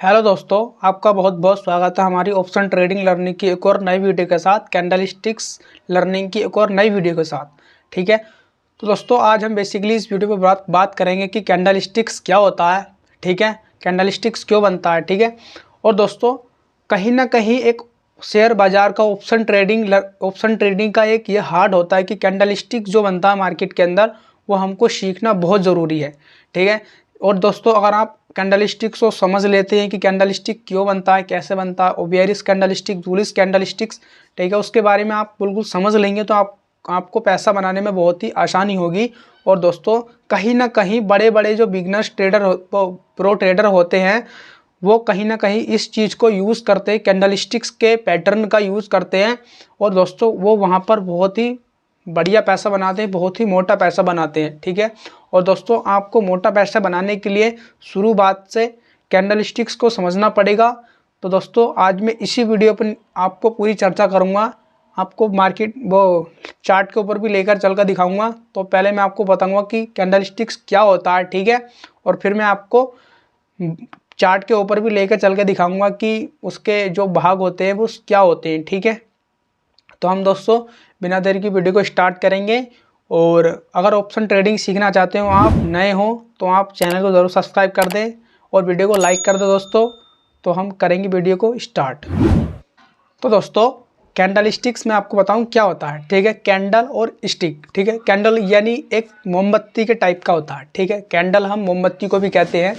Hello दोस्तों, आपका बहुत बहुत स्वागत है हमारी ऑप्शन ट्रेडिंग लर्निंग की एक और नई वीडियो के साथ, कैंडलस्टिक्स लर्निंग की एक और नई वीडियो के साथ। ठीक है, तो दोस्तों आज हम बेसिकली इस वीडियो पे बात करेंगे कि कैंडलस्टिक्स क्या होता है। ठीक है, कैंडलस्टिक्स क्यों बनता है। ठीक है, और दोस्तों कहीं ना कहीं एक शेयर बाजार का ऑप्शन ट्रेडिंग का एक ये हार्ड होता है कि कैंडलस्टिक्स जो बनता है मार्केट के अंदर वो हमको सीखना बहुत ज़रूरी है। ठीक है, और दोस्तों अगर आप कैंडलस्टिक्स को समझ लेते हैं कि कैंडलस्टिक क्यों बनता है, कैसे बनता है, बेयरिश कैंडलस्टिक, बुलिश कैंडलस्टिक्स, ठीक है, उसके बारे में आप बिल्कुल समझ लेंगे तो आपको पैसा बनाने में बहुत ही आसानी होगी। और दोस्तों कहीं ना कहीं बड़े बड़े जो बिगनर्स प्रो ट्रेडर होते हैं वो कहीं ना कहीं इस चीज़ को यूज़ करते हैं, कैंडलस्टिक्स के पैटर्न का यूज़ करते हैं। और दोस्तों वो वहाँ पर बहुत ही बढ़िया पैसा बनाते हैं, बहुत ही मोटा पैसा बनाते हैं। ठीक है, और दोस्तों आपको मोटा पैसा बनाने के लिए शुरू बात से कैंडलस्टिक्स को समझना पड़ेगा। तो दोस्तों आज मैं इसी वीडियो पर आपको पूरी चर्चा करूंगा, आपको मार्केट वो चार्ट के ऊपर भी लेकर चलकर दिखाऊंगा। तो पहले मैं आपको बताऊंगा कि कैंडलस्टिक्स क्या होता है। ठीक है, और फिर मैं आपको चार्ट के ऊपर भी लेकर चल के दिखाऊंगा कि उसके जो भाग होते हैं वो क्या होते हैं। ठीक है, तो हम दोस्तों बिना देरी की वीडियो को स्टार्ट करेंगे। और अगर ऑप्शन ट्रेडिंग सीखना चाहते हो, आप नए हो तो आप चैनल को ज़रूर सब्सक्राइब कर दें और वीडियो को लाइक कर दें दोस्तों। तो हम करेंगे वीडियो को स्टार्ट। तो दोस्तों कैंडलस्टिक्स में आपको बताऊं क्या होता है। ठीक है, कैंडल और स्टिक। ठीक है, कैंडल यानी एक मोमबत्ती के टाइप का होता है। ठीक है, कैंडल हम मोमबत्ती को भी कहते हैं।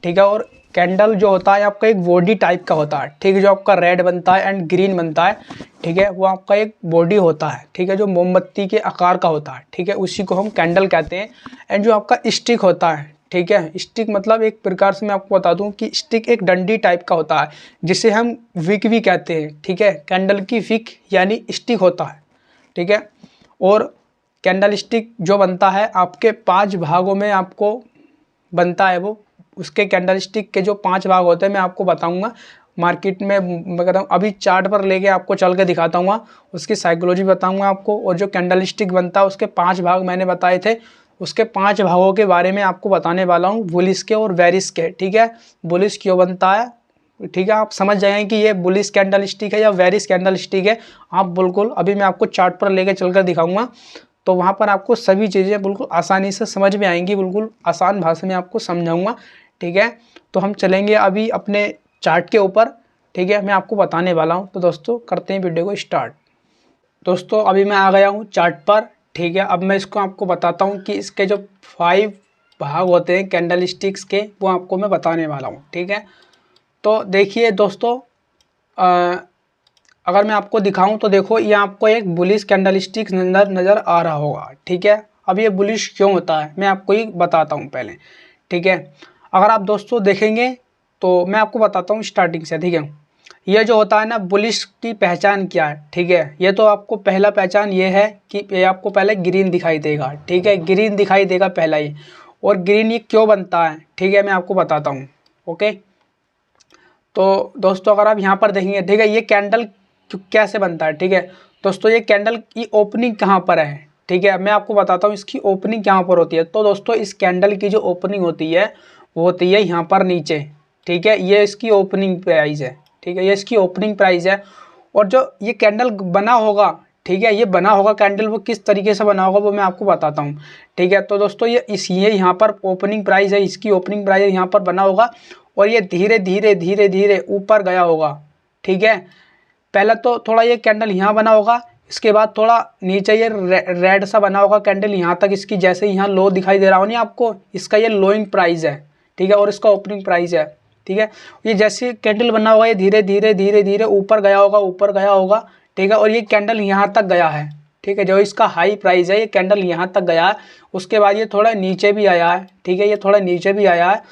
ठीक है, और कैंडल जो होता है आपका एक बॉडी टाइप का होता है। ठीक है, जो आपका रेड बनता है एंड ग्रीन बनता है। ठीक है, वो आपका एक बॉडी होता है। ठीक है, जो मोमबत्ती के आकार का होता है। ठीक है, उसी को हम कैंडल कहते हैं। एंड जो आपका स्टिक होता है, ठीक है, स्टिक मतलब एक प्रकार से मैं आपको बता दूं कि स्टिक एक डंडी टाइप का होता है जिसे हम विक भी कहते हैं। ठीक है, कैंडल की विक यानी स्टिक होता है। ठीक है, और कैंडल स्टिक जो बनता है आपके 5 भागों में आपको बनता है। वो उसके कैंडल स्टिक के जो 5 भाग होते हैं मैं आपको बताऊंगा मार्केट में। मैं कहता हूँ अभी चार्ट पर लेके आपको चल के दिखाता हूँ, उसकी साइकोलॉजी बताऊंगा आपको। और जो कैंडल स्टिक बनता है उसके 5 भाग मैंने बताए थे, उसके 5 भागों के बारे में आपको बताने वाला हूँ, बुलिश के और बेरिश के। ठीक है, बुलिश क्यों बनता है, ठीक है, आप समझ जाएंगे कि ये बुलिश कैंडल स्टिक है या बेरिश कैंडल स्टिक है। आप बिल्कुल अभी मैं आपको चार्ट पर लेके चलकर दिखाऊंगा तो वहाँ पर आपको सभी चीज़ें बिल्कुल आसानी से समझ में आएंगी, बिल्कुल आसान भाषा में आपको समझाऊंगा। ठीक है, तो हम चलेंगे अभी अपने चार्ट के ऊपर। ठीक है, मैं आपको बताने वाला हूँ। तो दोस्तों करते हैं वीडियो को स्टार्ट। दोस्तों अभी मैं आ गया हूँ चार्ट पर। ठीक है, अब मैं इसको आपको बताता हूँ कि इसके जो 5 भाग होते हैं कैंडल स्टिक्स के वो आपको मैं बताने वाला हूँ। ठीक है, तो देखिए दोस्तों अगर मैं आपको दिखाऊं तो देखो ये आपको एक बुलिश कैंडल स्टिक नज़र आ रहा होगा। ठीक है, अब ये बुलिश क्यों होता है मैं आपको ही बताता हूँ पहले। ठीक है, अगर आप दोस्तों देखेंगे तो मैं आपको बताता हूँ स्टार्टिंग से। ठीक है, ये जो होता है ना बुलिश की पहचान क्या है। ठीक है, ये तो आपको पहला पहचान ये है कि ये आपको पहले ग्रीन दिखाई देगा। ठीक है, ग्रीन दिखाई देगा पहला ही। और ग्रीन ये क्यों बनता है, ठीक है, मैं आपको बताता हूँ। ओके, तो दोस्तों अगर आप यहाँ पर देखेंगे, ठीक है, ये कैंडल कैसे बनता है। ठीक है दोस्तों, ये कैंडल की ओपनिंग कहाँ पर है। ठीक है, मैं आपको बताता हूँ इसकी ओपनिंग कहाँ पर होती है। तो दोस्तों इस कैंडल की जो ओपनिंग होती है वो होती है यहाँ पर नीचे। ठीक है, ये इसकी ओपनिंग प्राइस है। ठीक है, ये इसकी ओपनिंग प्राइस है। और जो ये कैंडल बना होगा, ठीक है, ये बना होगा कैंडल वो किस तरीके से बना होगा वो मैं आपको बताता हूँ। ठीक है, तो दोस्तों ये यहाँ पर ओपनिंग प्राइस है, इसकी ओपनिंग प्राइस यहाँ पर बना होगा और ये धीरे धीरे धीरे धीरे ऊपर गया होगा। ठीक है, पहले तो थोड़ा ये कैंडल यहाँ बना होगा, इसके बाद थोड़ा नीचे ये रेड सा बना होगा कैंडल यहाँ तक, इसकी जैसे यहाँ लो दिखाई दे रहा हो नहीं आपको, इसका ये लोइंग प्राइस है। ठीक है, और इसका ओपनिंग प्राइस है। ठीक है, ये जैसे कैंडल बना होगा ये धीरे धीरे धीरे धीरे ऊपर गया होगा, ऊपर गया होगा। ठीक है, और ये कैंडल यहाँ तक गया है। ठीक है, जो इसका हाई प्राइस है ये कैंडल यहाँ तक गया है, उसके बाद ये थोड़ा नीचे भी आया है। ठीक है, ये थोड़ा नीचे भी आया है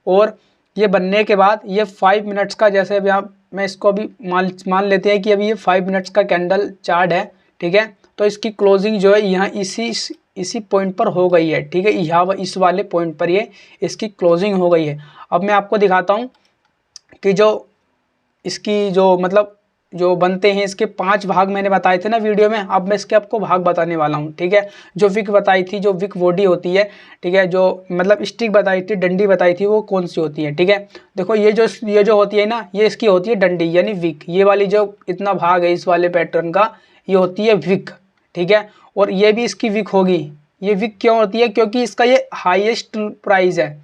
और ये बनने के बाद ये 5 मिनट्स का, जैसे अभी आप मैं इसको अभी मान लेते हैं कि अभी ये 5 मिनट्स का कैंडल चार्ट है। ठीक है, तो इसकी क्लोजिंग जो है यहाँ इसी पॉइंट पर हो गई है। ठीक है, यहाँ इस वाले पॉइंट पर ये इसकी क्लोजिंग हो गई है। अब मैं आपको दिखाता हूँ कि जो इसकी जो मतलब जो बनते हैं इसके 5 भाग मैंने बताए थे ना वीडियो में, अब मैं इसके आपको भाग बताने वाला हूँ। ठीक है, जो विक बताई थी, जो विक बॉडी होती है, ठीक है, जो मतलब स्टिक बताई थी, डंडी बताई थी, वो कौन सी होती है। ठीक है, देखो ये जो होती है ना, ये इसकी होती है डंडी यानी विक। ये वाली जो इतना भाग है इस वाले पैटर्न का, ये होती है विक। ठीक है, और ये भी इसकी विक होगी। ये विक क्यों होती है? क्योंकि इसका ये हाईएस्ट प्राइस है।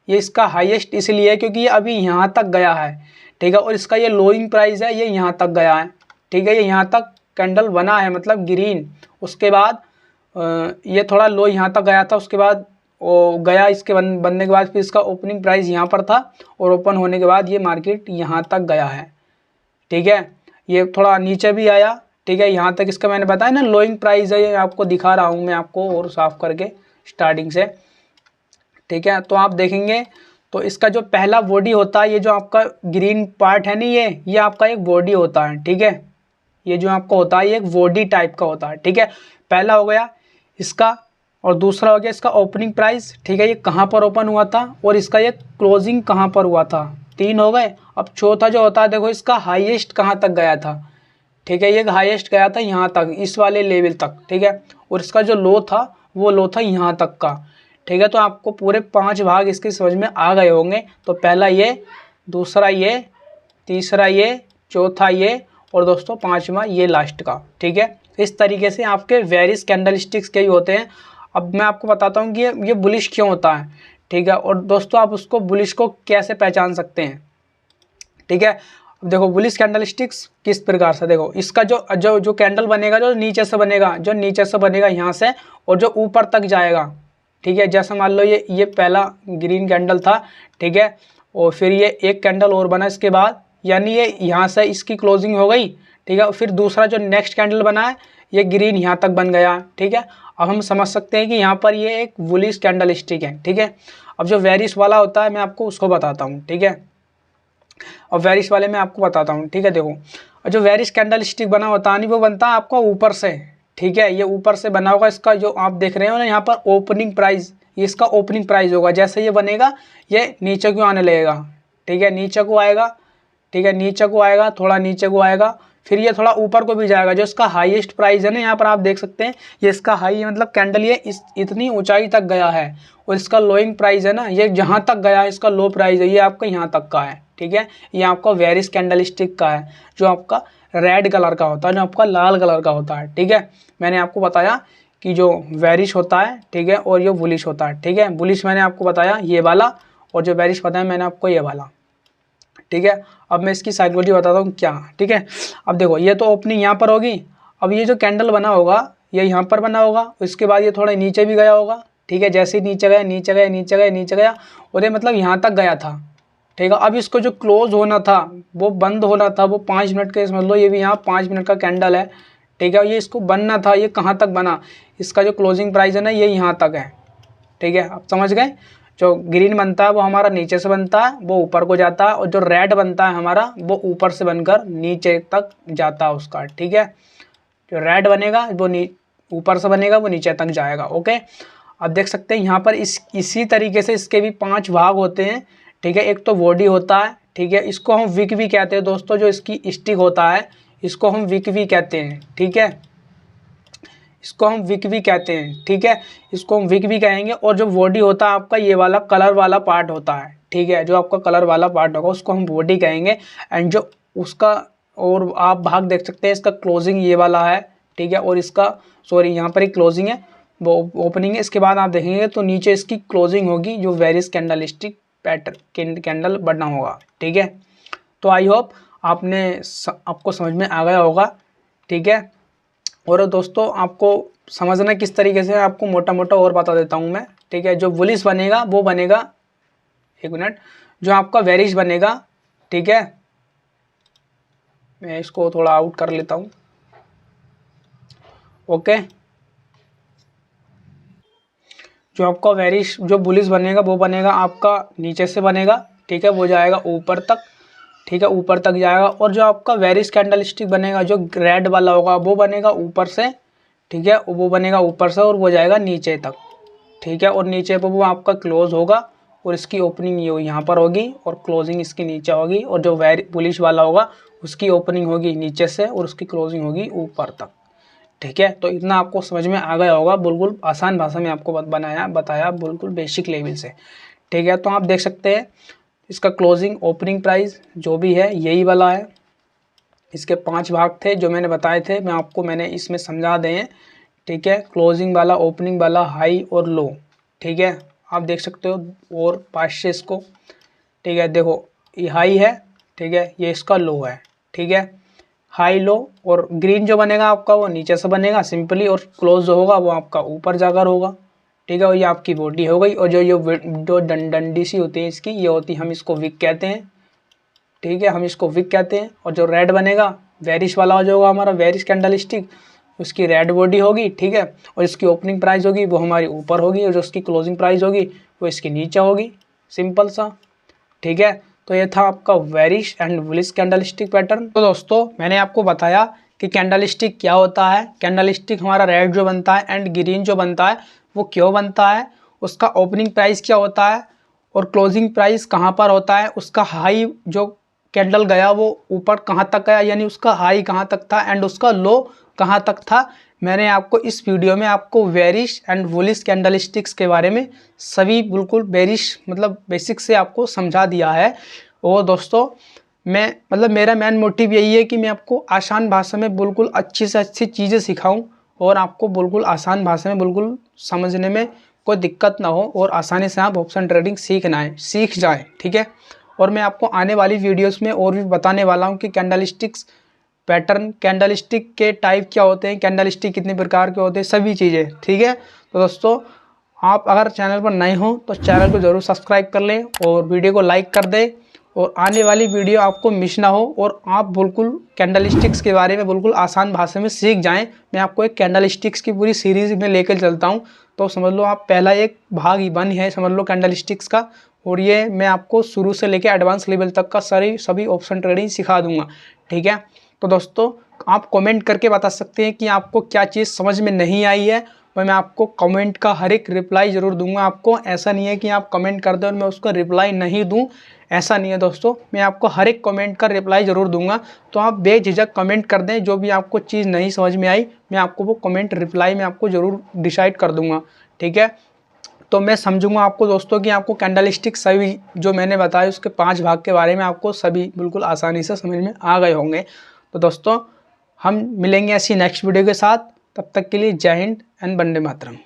ये इसका हाईएस्ट इसलिए है क्योंकि ये अभी यहाँ तक गया है। ठीक है, और इसका ये लोइंग प्राइस है, ये यहाँ तक गया है। ठीक है, ये यहाँ तक कैंडल बना है मतलब ग्रीन। उसके बाद ये थोड़ा लो यहाँ तक गया था, उसके बाद वो गया, इसके बनने के बाद फिर इसका ओपनिंग प्राइस यहाँ पर था और ओपन होने के बाद ये मार्केट यहाँ तक गया है। ठीक है, ये थोड़ा नीचे भी आया। ठीक है, यहाँ तक इसका मैंने बताया ना लोइंग प्राइस है, ये आपको दिखा रहा हूँ मैं आपको और साफ करके स्टार्टिंग से। ठीक है, तो आप देखेंगे तो इसका जो पहला बॉडी होता है, ये जो आपका ग्रीन पार्ट है नहीं, ये आपका एक बॉडी होता है। ठीक है, ये जो आपका होता है ये एक बॉडी टाइप का होता है। ठीक है, पहला हो गया इसका, और दूसरा हो गया इसका ओपनिंग प्राइस। ठीक है, ये कहाँ पर ओपन हुआ था और इसका ये क्लोजिंग कहाँ पर हुआ था, 3 हो गए। अब चौथा जो होता है, देखो इसका हाईएस्ट कहाँ तक गया था। ठीक है, ये हाईएस्ट गया था यहाँ तक, इस वाले लेवल तक। ठीक है, और इसका जो लो था वो लो था यहाँ तक का। ठीक है, तो आपको पूरे 5 भाग इसके समझ में आ गए होंगे। तो पहला ये, दूसरा ये, तीसरा ये, चौथा ये, और दोस्तों 5वां ये लास्ट का। ठीक है, इस तरीके से आपके वेरियस कैंडल स्टिक्स के भी होते हैं। अब मैं आपको बताता हूँ कि ये बुलिश क्यों होता है। ठीक है, और दोस्तों आप उसको बुलिश को कैसे पहचान सकते हैं। ठीक है, अब देखो बुलिश कैंडल स्टिक्स किस प्रकार से, देखो इसका जो जो जो कैंडल बनेगा, जो नीचे से बनेगा यहाँ से, और जो ऊपर तक जाएगा। ठीक है, जैसे मान लो ये पहला ग्रीन कैंडल था। ठीक है, और फिर ये एक कैंडल और बना इसके बाद, यानी ये यहाँ से इसकी क्लोजिंग हो गई। ठीक है, फिर दूसरा जो नेक्स्ट कैंडल बना है, ये ग्रीन यहाँ तक बन गया। ठीक है, अब हम समझ सकते हैं कि यहाँ पर ये एक बुलिश कैंडल स्टिक है। ठीक है, अब जो वेरिश वाला होता है मैं आपको उसको बताता हूँ। ठीक है, और वेरिश वाले में आपको बताता हूँ। ठीक है, देखो और जो वेरिश कैंडल स्टिक बना होता है नहीं, वो बनता है आपका ऊपर से। ठीक है, ये ऊपर से बना होगा। इसका जो आप देख रहे हो ना यहाँ पर ओपनिंग प्राइस, ये इसका ओपनिंग प्राइस होगा। जैसे ये बनेगा ये नीचे को आने लगेगा। ठीक है, नीचे को आएगा। ठीक है, नीचे को आएगा, थोड़ा नीचे को आएगा, फिर ये थोड़ा ऊपर को भी जाएगा। जो इसका हाईएस्ट प्राइस है ना, यहाँ पर आप देख सकते हैं ये इसका हाई है, मतलब कैंडल ये इतनी ऊंचाई तक गया है। और इसका लोइंग प्राइस है ना, ये जहाँ तक गया है इसका लो प्राइस है, ये आपका यहाँ तक का है। ठीक है, ये आपका वेरिस कैंडल स्टिक का है, जो आपका रेड कलर का होता है, जो आपका लाल कलर का होता है। ठीक है, मैंने आपको बताया कि जो वेरिश होता है, ठीक है, और ये बुलिश होता है। ठीक है, बुलिश मैंने आपको बताया ये वाला, और जो वेरिश बताया मैंने आपको ये वाला। ठीक है, अब मैं इसकी साइकोलॉजी बताता हूँ क्या। ठीक है, अब देखो ये तो ओपनिंग यहाँ पर होगी। अब ये जो कैंडल बना होगा ये यहाँ पर बना होगा, उसके बाद ये थोड़ा नीचे भी गया होगा। ठीक है, जैसे ही नीचे गया, नीचे गया, नीचे गया, नीचे गया, और ये मतलब यहाँ तक गया था। ठीक है, अब इसको जो क्लोज होना था, वो बंद होना था, वो 5 मिनट के, समझ लो ये भी यहाँ 5 मिनट का कैंडल है। ठीक है, ये इसको बनना था, ये कहाँ तक बना, इसका जो क्लोजिंग प्राइस है ना ये यहाँ तक है। ठीक है, आप समझ गए। जो ग्रीन बनता है वो हमारा नीचे से बनता है, वो ऊपर को जाता है, और जो रेड बनता है हमारा वो ऊपर से बनकर नीचे तक जाता है उसका। ठीक है, जो रेड बनेगा वो ऊपर से बनेगा, वो नीचे तक जाएगा। ओके, अब देख सकते हैं यहाँ पर इसी तरीके से इसके भी 5 भाग होते हैं। ठीक है, एक तो बॉडी होता है। ठीक है, इसको हम विक भी कहते हैं दोस्तों, जो इसकी स्टिक होता है इसको हम विक भी कहते हैं। ठीक है, इसको हम विक भी कहते हैं। ठीक है, इसको हम विक भी कहेंगे। और जो बॉडी होता है आपका ये वाला कलर वाला पार्ट होता है। ठीक है, जो आपका कलर वाला पार्ट होगा उसको हम बॉडी कहेंगे। एंड जो उसका, और आप भाग देख सकते हैं इसका क्लोजिंग ये वाला है। ठीक है, और इसका सॉरी यहाँ पर एक क्लोजिंग है, वो ओपनिंग है। इसके बाद आप देखेंगे तो नीचे इसकी क्लोजिंग होगी, जो various candle stick pattern candle बनना होगा। ठीक है, तो आई होप आपको समझ में आ गया होगा। ठीक है, और दोस्तों आपको समझना किस तरीके से, आपको मोटा मोटा और बता देता हूँ मैं। ठीक है, जो बुलिश बनेगा वो बनेगा, एक मिनट, जो आपका वेरिश बनेगा। ठीक है, मैं इसको थोड़ा आउट कर लेता हूँ। ओके, जो आपका वेरिश जो बुलिश बनेगा वो बनेगा आपका नीचे से बनेगा। ठीक है, वो जाएगा ऊपर तक। ठीक है, ऊपर तक जाएगा। और जो आपका वेरिस कैंडल स्टिक बनेगा जो रेड वाला होगा वो बनेगा ऊपर से। ठीक है, वो बनेगा ऊपर से और वो जाएगा नीचे तक। ठीक है, और नीचे पर वो आपका क्लोज होगा और इसकी ओपनिंग ये यहाँ पर होगी और क्लोजिंग इसकी नीचे होगी, और जो बुलिश वाला होगा उसकी ओपनिंग होगी नीचे से और उसकी क्लोजिंग होगी ऊपर तक। ठीक है, तो इतना आपको समझ में आ गया होगा, बिल्कुल आसान भाषा में आपको बताया बिल्कुल बेसिक लेवल से। ठीक है, तो आप देख सकते हैं इसका क्लोजिंग ओपनिंग प्राइस जो भी है यही वाला है। इसके 5 भाग थे जो मैंने बताए थे, मैंने इसमें समझा दें। ठीक है, क्लोजिंग वाला, ओपनिंग वाला, हाई और लो। ठीक है, आप देख सकते हो और 5 से इसको। ठीक है, देखो ये हाई है, ठीक है, ये इसका लो है। ठीक है, हाई लो, और ग्रीन जो बनेगा आपका वो नीचे से बनेगा सिंपली, और क्लोज जो होगा वो आपका ऊपर जाकर होगा। ठीक है, और ये आपकी बॉडी हो गई, और जो डंडी सी होती है इसकी, ये होती, हम इसको विक कहते हैं। ठीक है, हम इसको विक कहते हैं। और जो रेड बनेगा वेरिश वाला जो होगा हमारा वेरिश कैंडल स्टिक, उसकी रेड बॉडी होगी। ठीक है, और इसकी ओपनिंग प्राइस होगी वो हमारी ऊपर होगी, और जो उसकी क्लोजिंग प्राइस होगी वो इसकी नीचे होगी, सिंपल सा। ठीक है, तो ये था आपका bearish and bullish candlestick pattern. तो दोस्तों मैंने आपको बताया कि कैंडल स्टिक क्या होता है, कैंडल स्टिक हमारा रेड जो बनता है एंड ग्रीन जो बनता है वो क्यों बनता है, उसका ओपनिंग प्राइस क्या होता है और क्लोजिंग प्राइस कहाँ पर होता है, उसका हाई जो कैंडल गया वो ऊपर कहाँ तक गया, यानी उसका हाई कहाँ तक था एंड उसका लो कहाँ तक था। मैंने आपको इस वीडियो में आपको वेरिश एंड बुलिश कैंडल स्टिक्स के बारे में सभी बिल्कुल बेसिक से आपको समझा दिया है। और दोस्तों मेरा मेन मोटिव यही है कि मैं आपको आसान भाषा में बिल्कुल अच्छी से अच्छी चीज़ें सिखाऊं और आपको बिल्कुल आसान भाषा में बिल्कुल समझने में कोई दिक्कत ना हो और आसानी से आप ऑप्शन ट्रेडिंग सीख जाएँ। ठीक है, और मैं आपको आने वाली वीडियोस में और भी बताने वाला हूँ कि candle sticks pattern, candle stick के टाइप क्या होते हैं, कैंडल स्टिक कितने प्रकार के होते हैं, सभी चीज़ें। ठीक है, तो दोस्तों आप अगर चैनल पर नए हो तो चैनल को ज़रूर सब्सक्राइब कर लें और वीडियो को लाइक कर दें, और आने वाली वीडियो आपको मिस ना हो और आप बिल्कुल कैंडल स्टिक्स के बारे में बिल्कुल आसान भाषा में सीख जाएं। मैं आपको एक कैंडल स्टिक्स की पूरी सीरीज़ में लेकर चलता हूं, तो समझ लो आप पहला एक भाग ही बन है समझ लो कैंडल स्टिक्स का, और ये मैं आपको शुरू से लेकर एडवांस लेवल तक का सभी ऑप्शन ट्रेडिंग सिखा दूंगा। ठीक है, तो दोस्तों आप कमेंट करके बता सकते हैं कि आपको क्या चीज़ समझ में नहीं आई है, और मैं आपको कमेंट का हर एक रिप्लाई ज़रूर दूंगा। आपको ऐसा नहीं है कि आप कमेंट कर दें और मैं उसका रिप्लाई नहीं दूं, ऐसा नहीं है दोस्तों, मैं आपको हर एक कमेंट का रिप्लाई ज़रूर दूंगा। तो आप बेझिझक कमेंट कर दें, जो भी आपको चीज़ नहीं समझ में आई मैं आपको वो कमेंट रिप्लाई में आपको ज़रूर डिसाइड कर दूँगा। ठीक है, तो मैं समझूंगा आपको दोस्तों कि आपको कैंडल स्टिक सभी जो मैंने बताया उसके 5 भाग के बारे में आपको सभी बिल्कुल आसानी से समझ में आ गए होंगे। तो दोस्तों हम मिलेंगे ऐसी नेक्स्ट वीडियो के साथ, तब तक के लिए जय हिंद एंड वंदे मातरम।